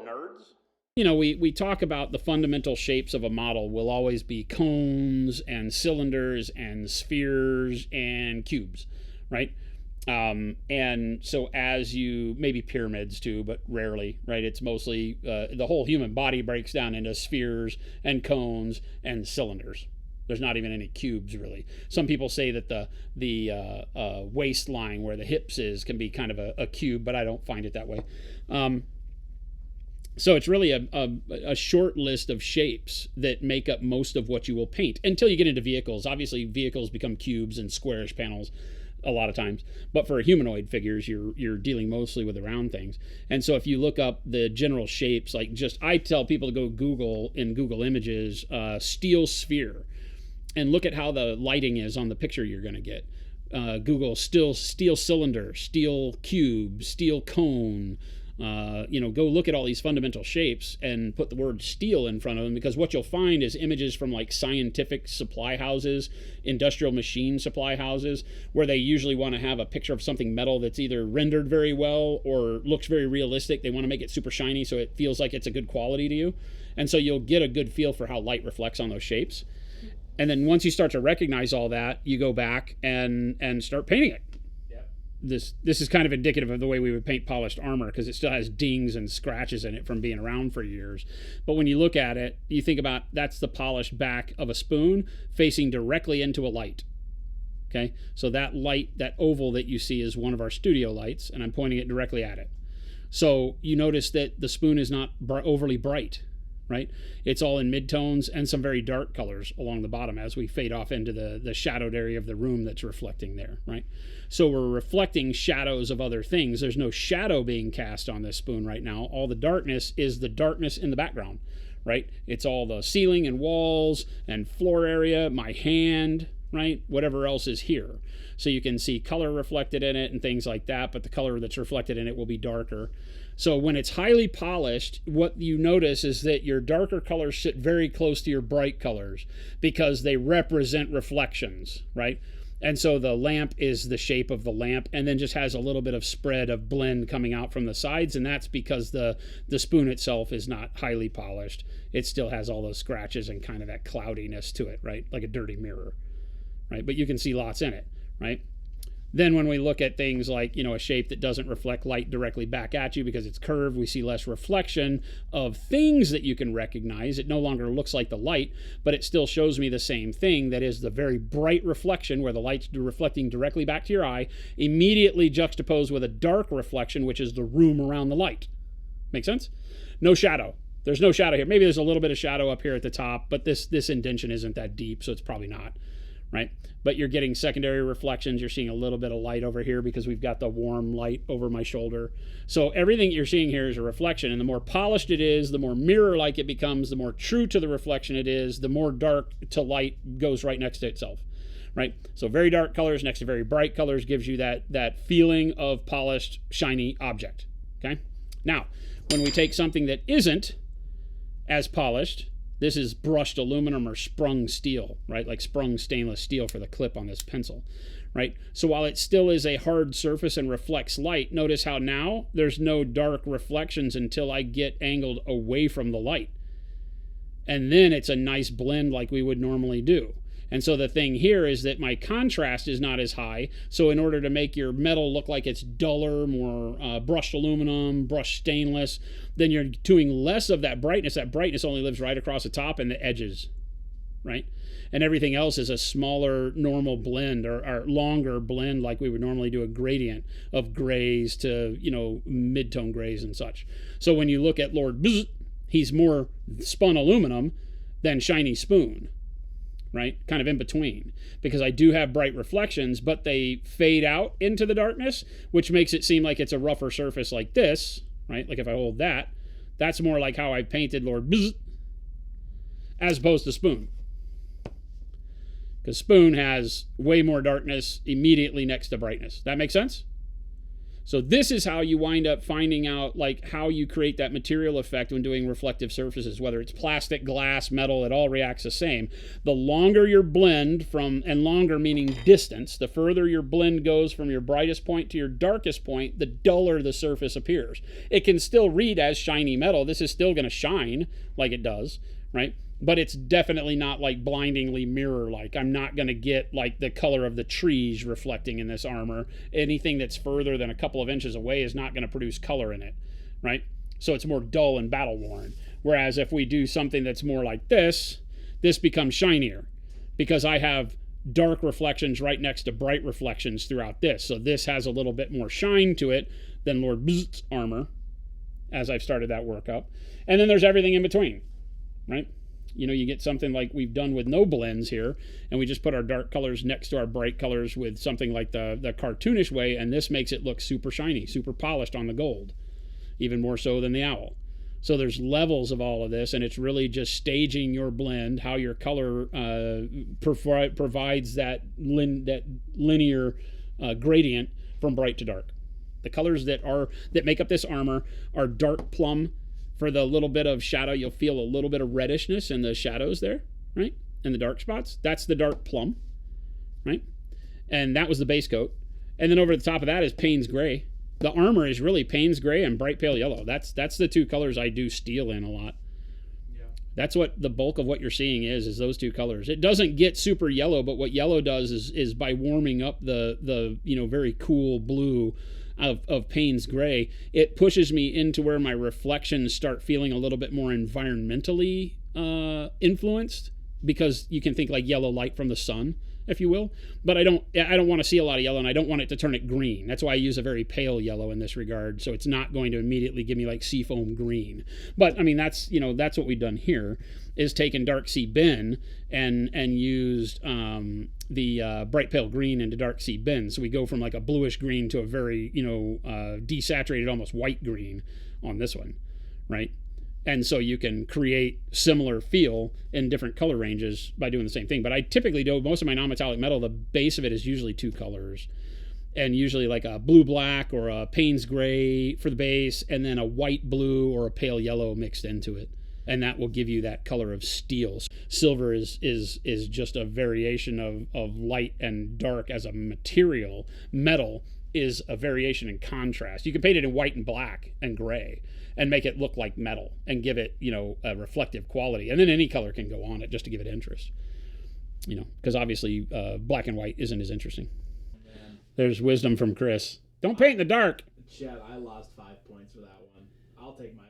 nerds. We talk about the fundamental shapes of a model will always be cones and cylinders and spheres and cubes, right? And so as you, maybe pyramids too, but rarely, right? It's mostly the whole human body breaks down into spheres and cones and cylinders. There's not even any cubes really. Some people say that the waistline where the hips is can be kind of a cube, but I don't find it that way. So it's really a short list of shapes that make up most of what you will paint until you get into vehicles. Obviously, vehicles become cubes and squarish panels a lot of times, but for humanoid figures, you're dealing mostly with the round things. And so if you look up the general shapes, like I tell people to go Google in Google Images steel sphere, and look at how the lighting is on the picture you're going to get. Google steel cylinder, steel cube, steel cone. Go look at all these fundamental shapes and put the word steel in front of them, because what you'll find is images from like scientific supply houses, industrial machine supply houses, where they usually want to have a picture of something metal that's either rendered very well or looks very realistic. They want to make it super shiny so it feels like it's a good quality to you. And so you'll get a good feel for how light reflects on those shapes. And then once you start to recognize all that, you go back and start painting it. This is kind of indicative of the way we would paint polished armor, because it still has dings and scratches in it from being around for years. But when you look at it, you think about that's the polished back of a spoon facing directly into a light. Okay, so that light, that oval that you see, is one of our studio lights, and I'm pointing it directly at it. So you notice that the spoon is not overly bright, right? It's all in midtones and some very dark colors along the bottom as we fade off into the shadowed area of the room that's reflecting there, right? So we're reflecting shadows of other things. There's no shadow being cast on this spoon right now. All the darkness is the darkness in the background, right? It's all the ceiling and walls and floor area, my hand, right? Whatever else is here. So you can see color reflected in it and things like that, but the color that's reflected in it will be darker. So when it's highly polished, what you notice is that your darker colors sit very close to your bright colors because they represent reflections, right? And so the lamp is the shape of the lamp, and then just has a little bit of spread of blend coming out from the sides, and that's because the spoon itself is not highly polished. It still has all those scratches and kind of that cloudiness to it, right? Like a dirty mirror, right? But you can see lots in it, right? Then when we look at things like, a shape that doesn't reflect light directly back at you because it's curved, we see less reflection of things that you can recognize. It no longer looks like the light, but it still shows me the same thing. That is the very bright reflection where the light's reflecting directly back to your eye, immediately juxtaposed with a dark reflection, which is the room around the light. Make sense? No shadow. There's no shadow here. Maybe there's a little bit of shadow up here at the top, but this indentation isn't that deep, so it's probably not. Right? But you're getting secondary reflections. You're seeing a little bit of light over here because we've got the warm light over my shoulder. So everything you're seeing here is a reflection. And the more polished it is, the more mirror-like it becomes, the more true to the reflection it is, the more dark to light goes right next to itself. Right? So very dark colors next to very bright colors gives you that feeling of polished, shiny object. Okay? Now, when we take something that isn't as polished, this is brushed aluminum or sprung steel, right? Like sprung stainless steel for the clip on this pencil, right? So while it still is a hard surface and reflects light, notice how now there's no dark reflections until I get angled away from the light. And then it's a nice blend like we would normally do. And so the thing here is that my contrast is not as high. So in order to make your metal look like it's duller, more brushed aluminum, brushed stainless, then you're doing less of that brightness. That brightness only lives right across the top and the edges, right? And everything else is a smaller normal blend or longer blend like we would normally do a gradient of grays to, mid-tone grays and such. So when you look at Lord Bzz, he's more spun aluminum than shiny spoon. Right? Kind of in between, because I do have bright reflections, but they fade out into the darkness, which makes it seem like it's a rougher surface like this, right? Like if I hold that, that's more like how I painted Lord Bzz, as opposed to spoon. Because spoon has way more darkness immediately next to brightness. That makes sense? So this is how you wind up finding out like how you create that material effect when doing reflective surfaces, whether it's plastic, glass, metal, it all reacts the same. The longer your blend from, and longer meaning distance, the further your blend goes from your brightest point to your darkest point, the duller the surface appears. It can still read as shiny metal. This is still going to shine like it does, right? But it's definitely not like blindingly mirror-like. I'm not going to get like the color of the trees reflecting in this armor. Anything that's further than a couple of inches away is not going to produce color in it, right? So it's more dull and battle-worn. Whereas if we do something that's more like this becomes shinier because I have dark reflections right next to bright reflections throughout this. So this has a little bit more shine to it than Lord Bzz's armor as I've started that work up. And then there's everything in between, right? You know, you get something like we've done with no blends here, and we just put our dark colors next to our bright colors with something like the cartoonish way, and this makes it look super shiny, super polished on the gold, even more so than the owl. So there's levels of all of this, and it's really just staging your blend, how your color provides that linear gradient from bright to dark. The colors that make up this armor are dark plum. For the little bit of shadow, you'll feel a little bit of reddishness in the shadows there, right? In the dark spots. That's the dark plum, right? And that was the base coat. And then over the top of that is Payne's Gray. The armor is really Payne's Gray and bright pale yellow. That's the two colors I do steel in a lot. Yeah. That's what the bulk of what you're seeing is those two colors. It doesn't get super yellow, but what yellow does is by warming up the very cool blue of Payne's Gray, it pushes me into where my reflections start feeling a little bit more environmentally influenced, because you can think like yellow light from the sun, if you will. But I don't want to see a lot of yellow, and I don't want it to turn it green. That's why I use a very pale yellow in this regard, so it's not going to immediately give me like seafoam green. But I mean, that's what we've done here, is taken dark sea bin and used the bright pale green into dark sea bin. So we go from like a bluish green to a very desaturated, almost white green on this one, right? And so you can create similar feel in different color ranges by doing the same thing. But I typically do most of my non-metallic metal, the base of it is usually two colors, and usually like a blue black or a Payne's Gray for the base, and then a white blue or a pale yellow mixed into it. And that will give you that color of steel. Silver is just a variation of light and dark as a material. Metal is a variation in contrast. You can paint it in white and black and gray and make it look like metal and give it, a reflective quality. And then any color can go on it just to give it interest. Because obviously black and white isn't as interesting. Man. There's wisdom from Chris. Don't paint in the dark. Chad, I lost 5 points for that one. I'll take my